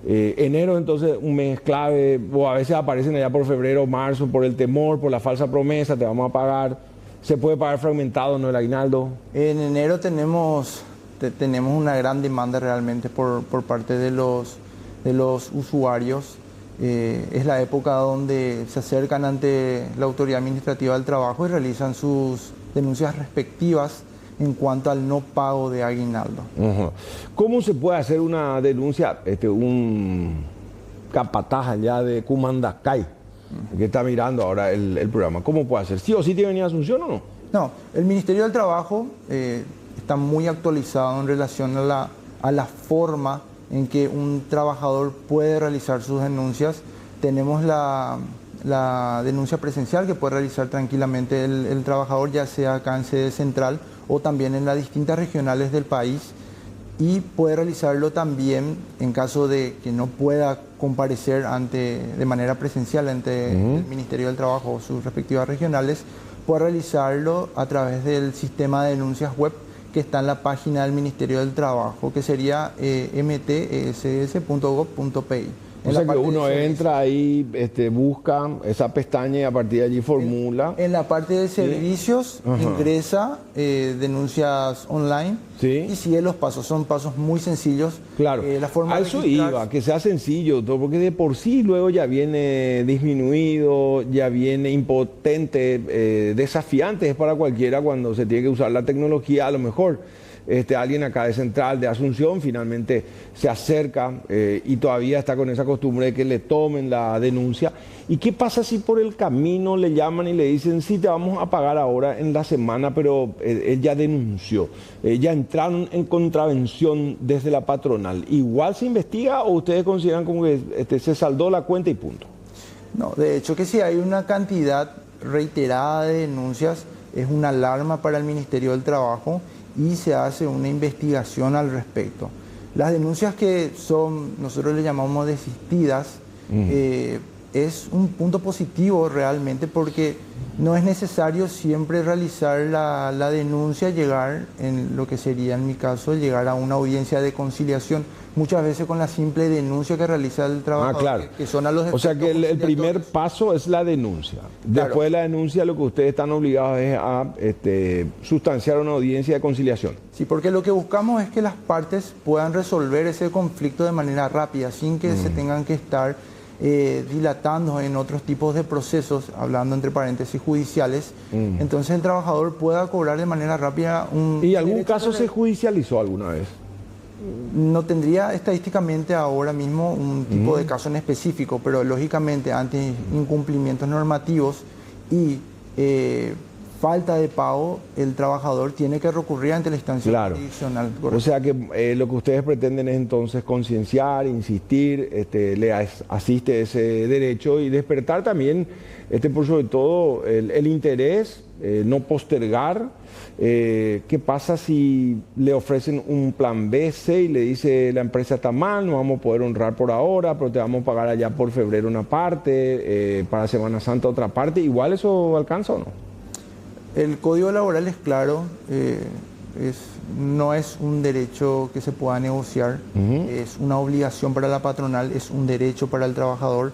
Enero, entonces, un mes clave, o a veces aparecen allá por febrero o marzo, por el temor, por la falsa promesa, te vamos a pagar. ¿Se puede pagar fragmentado, no, el aguinaldo? En enero tenemos una gran demanda realmente por parte de los usuarios. Es la época donde se acercan ante la Autoridad Administrativa del Trabajo y realizan sus denuncias respectivas en cuanto al no pago de aguinaldo. ¿Cómo se puede hacer una denuncia, un capataz allá de Cumandacay, que está mirando ahora el programa? ¿Cómo puede hacer? ¿Sí o sí tiene que venir a Asunción o no? No, el Ministerio del Trabajo está muy actualizado en relación a la forma en que un trabajador puede realizar sus denuncias. Tenemos la denuncia presencial que puede realizar tranquilamente el trabajador, ya sea acá en sede central o también en las distintas regionales del país, y puede realizarlo también en caso de que no pueda comparecer de manera presencial ante el Ministerio del Trabajo o sus respectivas regionales, puede realizarlo a través del sistema de denuncias web que está en la página del Ministerio del Trabajo, que sería mtess.gov.pi. O sea que uno entra ahí, busca esa pestaña y a partir de allí formula. En la parte de servicios ingresa denuncias online y sigue los pasos. Son pasos muy sencillos. Claro, la forma a de eso registrar... iba, que sea sencillo, porque de por sí luego ya viene disminuido, ya viene impotente, desafiante es para cualquiera cuando se tiene que usar la tecnología. A lo mejor alguien acá de Central, de Asunción, finalmente se acerca y todavía está con esa costumbre de que le tomen la denuncia. ¿Y qué pasa si por el camino le llaman y le dicen, sí, te vamos a pagar ahora en la semana, pero él ya denunció, ya entraron en contravención desde la patronal? ¿Igual se investiga o ustedes consideran como que se saldó la cuenta y punto? No, de hecho que si hay una cantidad reiterada de denuncias, es una alarma para el Ministerio del Trabajo y se hace una investigación al respecto. Las denuncias que nosotros le llamamos desistidas, es un punto positivo realmente, porque no es necesario siempre realizar la denuncia, llegar, en lo que sería en mi caso, llegar a una audiencia de conciliación. Muchas veces con la simple denuncia que realiza el trabajador, claro. que son a los O sea que el primer paso es la denuncia. Claro. Después de la denuncia lo que ustedes están obligados es a sustanciar una audiencia de conciliación. Sí, porque lo que buscamos es que las partes puedan resolver ese conflicto de manera rápida, sin que se tengan que estar dilatando en otros tipos de procesos, hablando entre paréntesis judiciales. Entonces el trabajador pueda cobrar de manera rápida ¿Y algún caso se judicializó alguna vez? No tendría estadísticamente ahora mismo un tipo de caso en específico, pero lógicamente ante incumplimientos normativos y falta de pago, el trabajador tiene que recurrir ante la instancia jurisdiccional. O sea que lo que ustedes pretenden es entonces concienciar, insistir, le asiste ese derecho y despertar también, por sobre todo, el interés, no postergar. ¿Qué pasa si le ofrecen un plan B, C y le dice la empresa está mal, no vamos a poder honrar por ahora, pero te vamos a pagar allá por febrero una parte, para Semana Santa otra parte? ¿Igual eso alcanza o no? El Código Laboral es claro, no es un derecho que se pueda negociar, es una obligación para la patronal, es un derecho para el trabajador.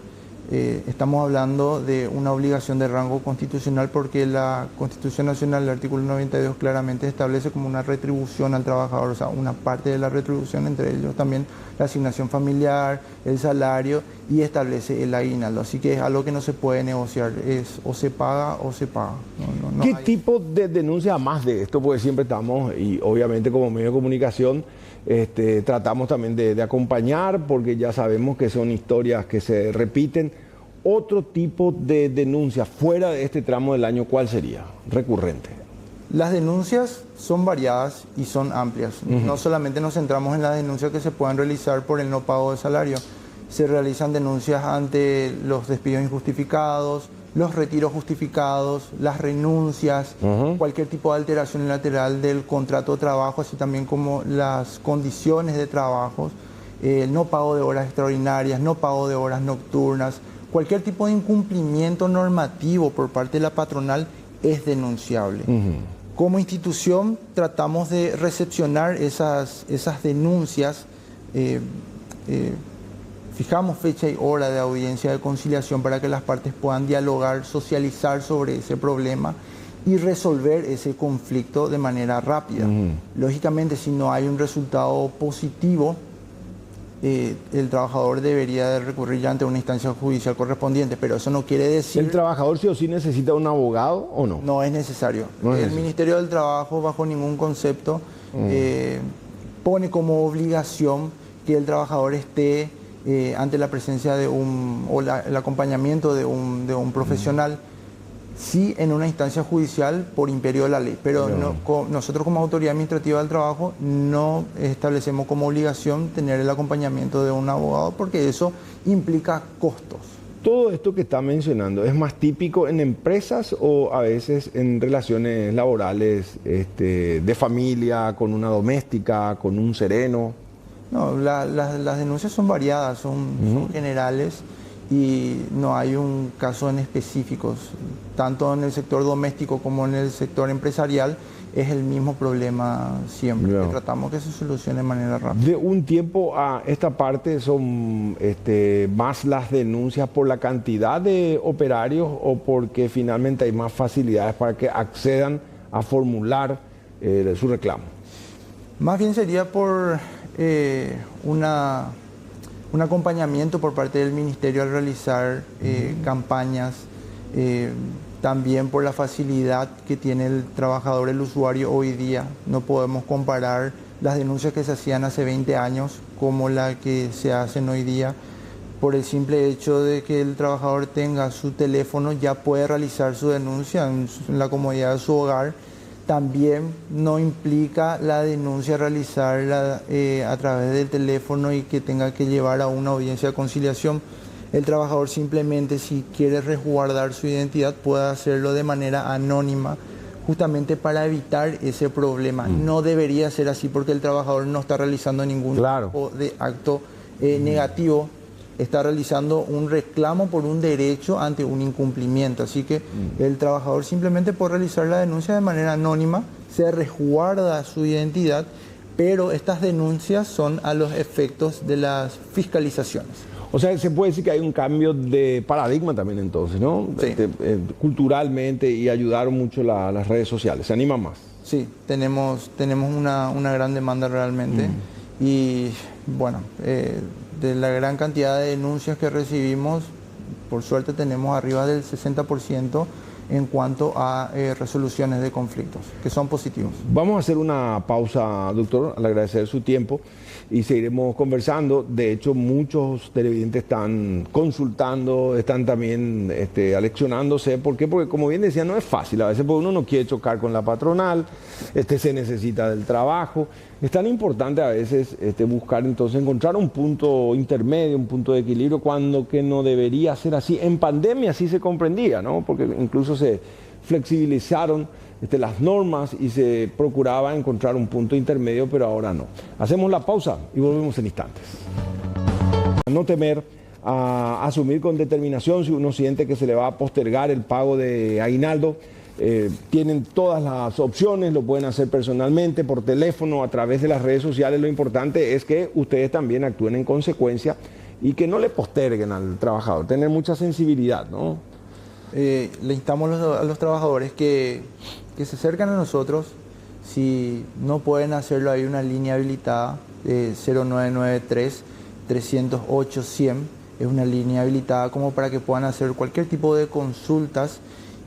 Estamos hablando de una obligación de rango constitucional, porque la Constitución Nacional, el artículo 92, claramente establece como una retribución al trabajador, o sea, una parte de la retribución, entre ellos también la asignación familiar, el salario, y establece el aguinaldo. Así que es algo que no se puede negociar, es o se paga o se paga. ¿Qué tipo de denuncia más de esto? Porque siempre estamos, y obviamente como medio de comunicación, tratamos también de acompañar porque ya sabemos que son historias que se repiten. Otro tipo de denuncia fuera de este tramo del año, ¿cuál sería? Recurrente. Las denuncias son variadas y son amplias. No solamente nos centramos en las denuncias que se puedan realizar por el no pago de salario. Se realizan denuncias ante los despidos injustificados, los retiros justificados, las renuncias, cualquier tipo de alteración unilateral del contrato de trabajo, así también como las condiciones de trabajo, el no pago de horas extraordinarias, no pago de horas nocturnas, cualquier tipo de incumplimiento normativo por parte de la patronal es denunciable. Como institución tratamos de recepcionar esas denuncias, fijamos fecha y hora de audiencia de conciliación para que las partes puedan dialogar, socializar sobre ese problema y resolver ese conflicto de manera rápida. Lógicamente, si no hay un resultado positivo, el trabajador debería de recurrir ya ante una instancia judicial correspondiente, pero eso no quiere decir... ¿El trabajador sí o sí necesita un abogado o no? No es necesario. No es el necesario. Ministerio del Trabajo, bajo ningún concepto, pone como obligación que el trabajador esté ante la presencia de el acompañamiento de un profesional, sí en una instancia judicial por imperio de la ley, pero nosotros como Autoridad Administrativa del Trabajo no establecemos como obligación tener el acompañamiento de un abogado porque eso implica costos. Todo esto que está mencionando, ¿es más típico en empresas o a veces en relaciones laborales de familia, con una doméstica, con un sereno? No, las denuncias son variadas, son generales y no hay un caso en específicos. Tanto en el sector doméstico como en el sector empresarial es el mismo problema siempre. Que tratamos que se solucione de manera rápida. De un tiempo a esta parte son más las denuncias por la cantidad de operarios o porque finalmente hay más facilidades para que accedan a formular su reclamo. Más bien sería por un acompañamiento por parte del Ministerio al realizar campañas, también por la facilidad que tiene el trabajador, el usuario hoy día. No podemos comparar las denuncias que se hacían hace 20 años como la que se hacen hoy día. Por el simple hecho de que el trabajador tenga su teléfono, ya puede realizar su denuncia en la comodidad de su hogar. También no implica la denuncia realizarla a través del teléfono y que tenga que llevar a una audiencia de conciliación. El trabajador simplemente, si quiere resguardar su identidad, puede hacerlo de manera anónima, justamente para evitar ese problema. No debería ser así porque el trabajador no está realizando ningún tipo de acto negativo. Está realizando un reclamo por un derecho ante un incumplimiento. Así que el trabajador simplemente puede realizar la denuncia de manera anónima, se resguarda su identidad, pero estas denuncias son a los efectos de las fiscalizaciones. O sea, se puede decir que hay un cambio de paradigma también entonces, ¿no? Sí. Culturalmente, y ayudaron mucho las redes sociales. ¿Se anima más? Sí, tenemos una gran demanda realmente. Y bueno, de la gran cantidad de denuncias que recibimos, por suerte tenemos arriba del 60% en cuanto a resoluciones de conflictos, que son positivos. Vamos a hacer una pausa, doctor, al agradecer su tiempo y seguiremos conversando. De hecho, muchos televidentes están consultando, están también aleccionándose. ¿Por qué? Porque, como bien decía, no es fácil. A veces porque uno no quiere chocar con la patronal, se necesita del trabajo. Es tan importante a veces buscar, entonces, encontrar un punto intermedio, un punto de equilibrio, cuando que no debería ser así. En pandemia sí se comprendía, ¿no? Porque incluso se flexibilizaron las normas y se procuraba encontrar un punto intermedio, pero ahora no. Hacemos la pausa y volvemos en instantes. No temer a asumir con determinación si uno siente que se le va a postergar el pago de aguinaldo. Tienen todas las opciones, lo pueden hacer personalmente, por teléfono, a través de las redes sociales. Lo importante es que ustedes también actúen en consecuencia y que no le posterguen al trabajador, tener mucha sensibilidad, ¿no? Le instamos a los trabajadores que se acercan a nosotros. Si no pueden hacerlo, hay una línea habilitada 0993 308 100. Es una línea habilitada como para que puedan hacer cualquier tipo de consultas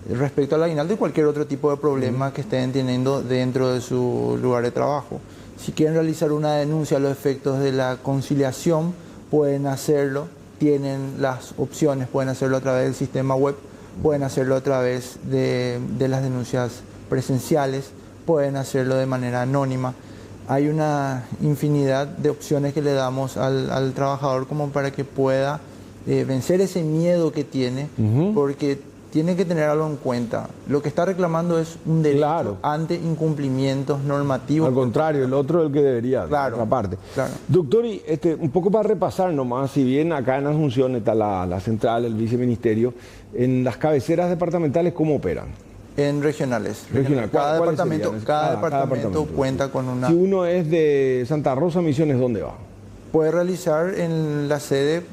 respecto al aguinaldo y cualquier otro tipo de problema que estén teniendo dentro de su lugar de trabajo. Si quieren realizar una denuncia a los efectos de la conciliación, pueden hacerlo. Tienen las opciones, pueden hacerlo a través del sistema web, pueden hacerlo a través de las denuncias presenciales, pueden hacerlo de manera anónima. Hay una infinidad de opciones que le damos al trabajador como para que pueda vencer ese miedo que tiene, porque tiene que tener algo en cuenta. Lo que está reclamando es un derecho ante incumplimientos normativos. Al contrario, el otro es el que debería, otra parte. Doctor, y un poco para repasar nomás, si bien acá en Asunción está la central, el viceministerio, en las cabeceras departamentales, ¿cómo operan? En regionales. Regional. Cada departamento cuenta con una... Si uno es de Santa Rosa, Misiones, ¿dónde va? Puede realizar en la sede,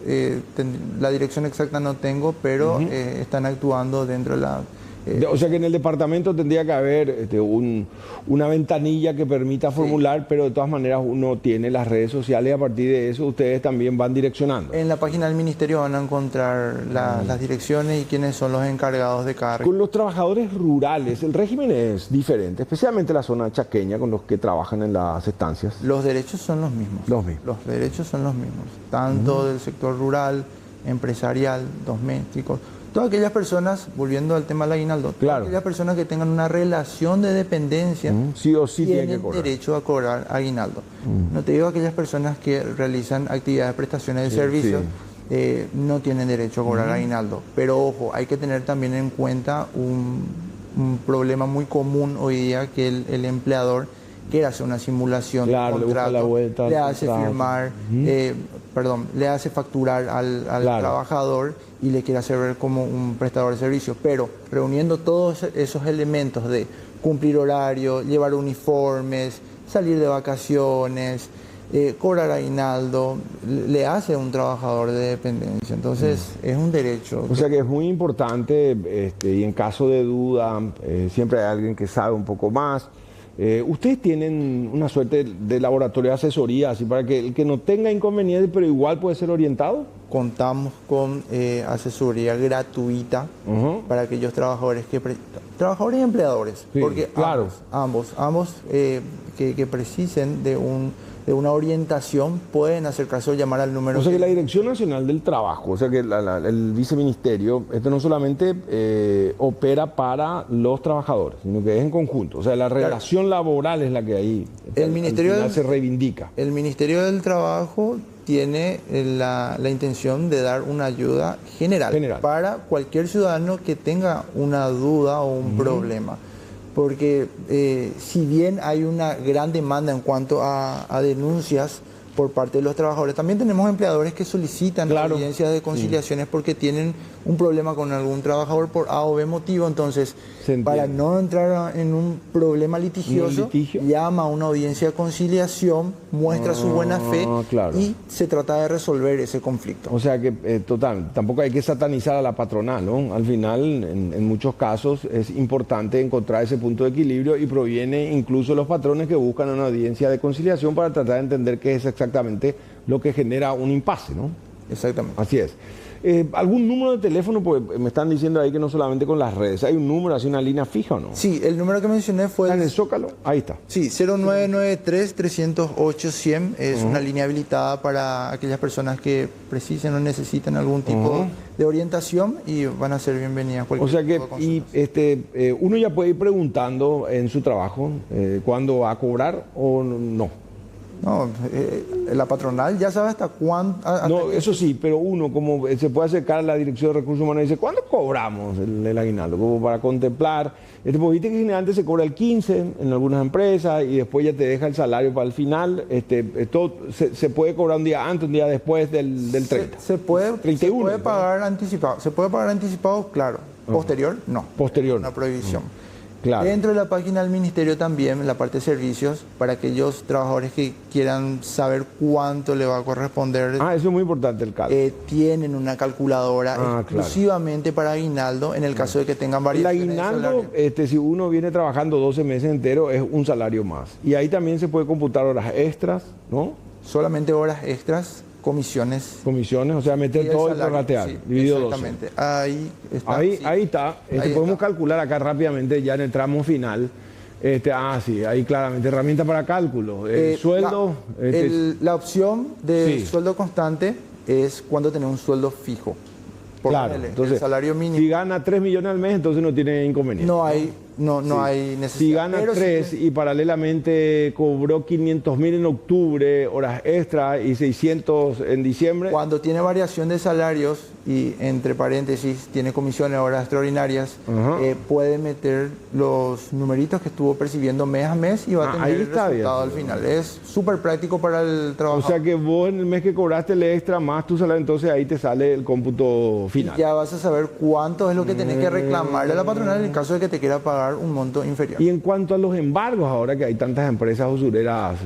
la dirección exacta no tengo, pero están actuando dentro de la... O sea que en el departamento tendría que haber una ventanilla que permita formular, pero de todas maneras uno tiene las redes sociales y a partir de eso ustedes también van direccionando. En la página del ministerio van a encontrar las direcciones y quiénes son los encargados de cada región. Con los trabajadores rurales el régimen es diferente, especialmente la zona chaqueña con los que trabajan en las estancias. Los derechos son los mismos. Los derechos son los mismos, tanto del sector rural, empresarial, domésticos. Todas aquellas personas, volviendo al tema del aguinaldo, todas aquellas personas que tengan una relación de dependencia sí o sí tienen derecho a cobrar aguinaldo. No te digo aquellas personas que realizan actividades de prestaciones de servicios, no tienen derecho a cobrar aguinaldo. Pero ojo, hay que tener también en cuenta un problema muy común hoy día, que el empleador quiere hacer una simulación de contrato, le hace firmar, le hace facturar al trabajador y le quiere hacer ver como un prestador de servicios, pero reuniendo todos esos elementos de cumplir horario, llevar uniformes, salir de vacaciones, cobrar aguinaldo, le hace un trabajador de dependencia. Entonces es un derecho. O sea que es muy importante y en caso de duda siempre hay alguien que sabe un poco más. Ustedes tienen una suerte de laboratorio de asesoría, así para que el que no tenga inconveniente, pero igual puede ser orientado. Contamos con asesoría gratuita para aquellos trabajadores trabajadores y empleadores, porque ambos que precisen de una orientación pueden hacer caso, llamar al número. O sea que la Dirección Nacional del Trabajo, o sea que el viceministerio, no solamente opera para los trabajadores, sino que es en conjunto. O sea, la relación laboral es la que ahí se reivindica. El Ministerio del Trabajo tiene la intención de dar una ayuda general para cualquier ciudadano que tenga una duda o un problema. Porque si bien hay una gran demanda en cuanto a denuncias por parte de los trabajadores, también tenemos empleadores que solicitan audiencias de conciliaciones porque tienen un problema con algún trabajador por A o B motivo. Entonces, para no entrar en un problema litigioso, llama a una audiencia de conciliación, muestra su buena fe y se trata de resolver ese conflicto. O sea que, tampoco hay que satanizar a la patronal, ¿no? Al final, en muchos casos, es importante encontrar ese punto de equilibrio y proviene incluso los patrones que buscan una audiencia de conciliación para tratar de entender qué es exactamente lo que genera un impasse, ¿no? Exactamente. Así es. ¿Algún número de teléfono? Porque me están diciendo ahí que no solamente con las redes. ¿Hay un número, así una línea fija o no? Sí, el número que mencioné fue... ¿En el Zócalo? Ahí está. Sí, 0993-308-100 es una línea habilitada para aquellas personas que precisen o necesiten algún tipo de orientación y van a ser bienvenidas. O sea que uno ya puede ir preguntando en su trabajo cuándo va a cobrar o no. No, la patronal ya sabe hasta cuándo... No, eso sí, pero uno como se puede acercar a la Dirección de Recursos Humanos y dice, ¿cuándo cobramos el aguinaldo? Como para contemplar. Pues viste que generalmente se cobra el 15 en algunas empresas y después ya te deja el salario para el final. Esto se puede cobrar un día antes, un día después del 30. Se puede pagar anticipado. Se puede pagar anticipado, claro. Posterior, no. Posterior. Una prohibición. Dentro de la página del Ministerio también, en la parte de servicios, para aquellos trabajadores que quieran saber cuánto le va a corresponder. Eso es muy importante el cálculo. Tienen una calculadora exclusivamente para aguinaldo, en el caso de que tengan variaciones. El aguinaldo, si uno viene trabajando 12 meses enteros, es un salario más. Y ahí también se puede computar horas extras, ¿no? Solamente horas extras. Comisiones, o sea, meter todo el prorratear, dividido 12. Exactamente, ahí está. Ahí está. Podemos calcular acá rápidamente, ya en el tramo final, Sí, ahí claramente, herramienta para cálculo. Sueldo. La opción de Sí. sueldo constante es cuando tenés un sueldo fijo. Claro, El entonces, salario mínimo. si gana 3 millones al mes, entonces no tiene inconveniente. No hay necesidad. Si gana Pero 3 y paralelamente cobró 500.000 en octubre, horas extra y 600 en diciembre. Cuando tiene variación de salarios y entre paréntesis tiene comisiones, horas extraordinarias, puede meter los numeritos que estuvo percibiendo mes a mes y va a tener ahí el está resultado bien. al final. Es súper práctico para el O trabajador. sea que vos en el mes que cobraste el extra más tu salario, entonces ahí te sale el cómputo final. Ya vas a saber cuánto es lo que tenés que reclamarle a la patronal en el caso de que te quiera pagar un monto inferior. Y en cuanto a los embargos, ahora que hay tantas empresas usureras,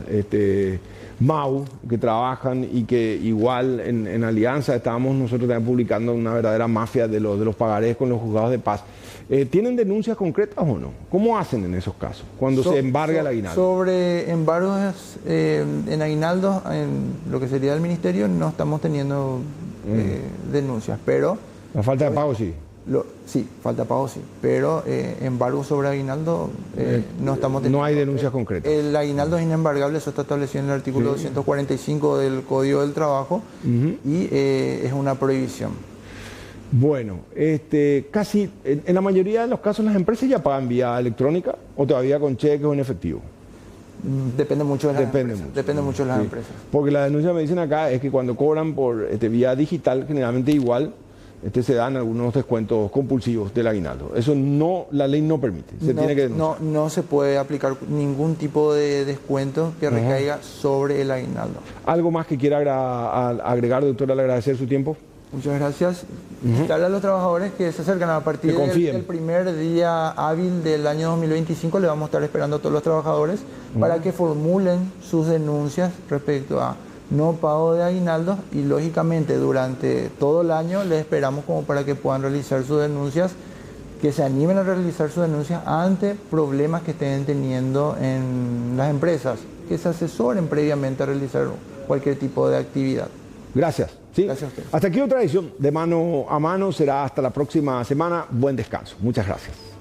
MAU, que trabajan y que igual en Alianza estábamos nosotros también publicando una verdadera mafia de los pagarés con los juzgados de paz. ¿Tienen denuncias concretas o no? ¿Cómo hacen en esos casos cuando se embarga el aguinaldo? Sobre embargos en aguinaldos, en lo que sería el ministerio, no estamos teniendo denuncias, pero... La falta de pago sí. Sí, falta pago sí, pero embargo sobre aguinaldo no estamos teniendo. No hay denuncias concretas. El aguinaldo es inembargable, eso está establecido en el artículo 245 del Código del Trabajo y es una prohibición. Bueno, casi en la mayoría de los casos las empresas ya pagan vía electrónica o todavía con cheques o en efectivo. Depende mucho de las Depende empresas. mucho. Depende mucho de las Sí. empresas. Porque la denuncia me dicen acá es que cuando cobran por vía digital, generalmente igual se dan algunos descuentos compulsivos del aguinaldo. Eso no, la ley no permite. Se tiene que denunciar. No se puede aplicar ningún tipo de descuento que recaiga sobre el aguinaldo. ¿Algo más que quiera agregar, doctor, al agradecer su tiempo? Muchas gracias. Invitarle a los trabajadores que se acercan a partir del primer día hábil del año 2025. Le vamos a estar esperando a todos los trabajadores para que formulen sus denuncias respecto a no pago de aguinaldos y lógicamente durante todo el año les esperamos como para que puedan realizar sus denuncias, que se animen a realizar sus denuncias ante problemas que estén teniendo en las empresas, que se asesoren previamente a realizar cualquier tipo de actividad. Gracias. ¿Sí? Gracias a usted. Hasta aquí otra edición de Mano a Mano. Será hasta la próxima semana. Buen descanso. Muchas gracias.